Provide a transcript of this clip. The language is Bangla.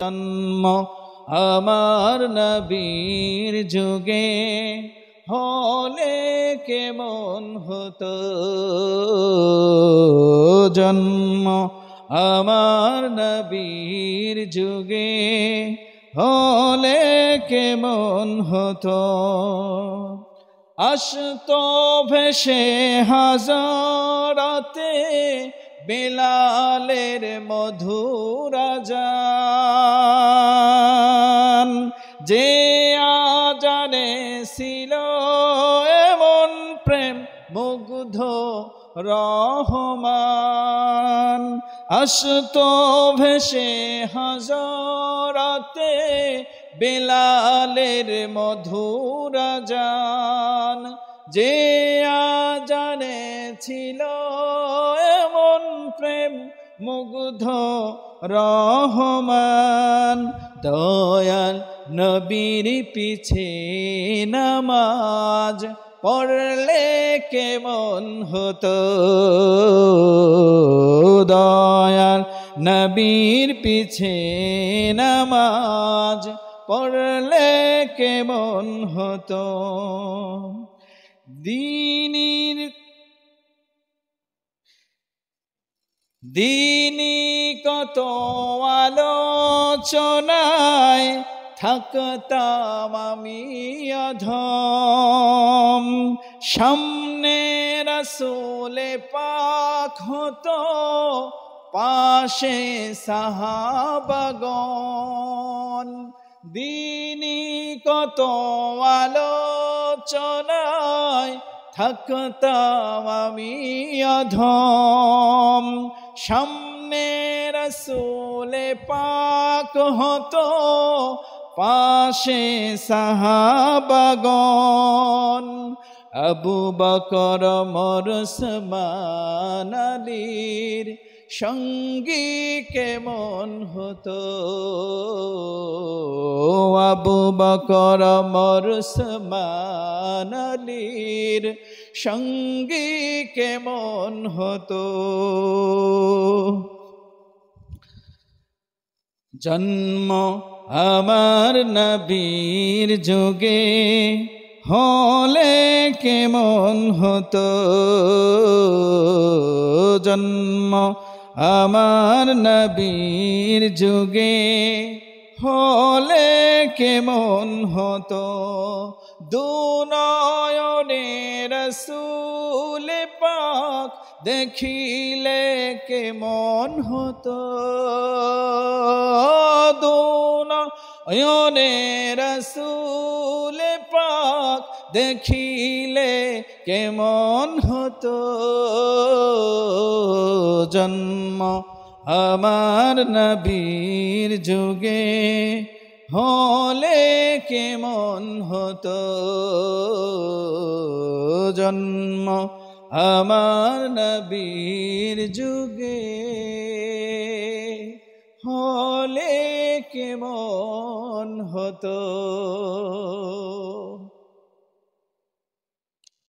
জন্ম আমার নবীর যুগে হলে কেমন হতো, জন্ম আমার নবীর যুগে হলে কেমন হতো। আসতো ভেসে হাজারাতে বেলালের মধুর আযান, যে আযানে ছিল এমন প্রেম মুগ্ধ রহমান। আসতো ভেসে হাজারাতে বেলালের মধুর আযান, যে আযানে ছিল এমন প্রেম মুগ্ধ রহমান। দয়াল নবীর পিছে নামাজ পড়লে কেমন হতো, দয়াল নবীর পিছে নামাজ পড়লে কেমন হতো। দিনী কত আলোচনায় থাকতাম আমি অধম, সামনে রাসূলে পাক হতো পাশে সাহাবাগণ। দিনী কত আলোচনায় থাকতাম আমি অধম, সামনে রাসূলে পাক হতো পাশে সাহাবাগণ। আবু বকর ওমর ওসমান আলীর সঙ্গী কেমন হতো, আবু বকর ওমর ওসমান আলীর সঙ্গী কেমন হতো। জন্ম আমার নবীর যুগে হলে কেমন হতো, জন্ম আমার নবীর যুগে হলে কেমন হতো। দুনয়নে রাসূল পাক দেখিলে কেমন হতো, দুনয়নে রাসূল পাক দেখিলে কেমন হতো, জন্ম আমার নবীর যুগে হলে কেমন হতো, জন্ম আমার নবীর যুগে হলে কেমন হতো।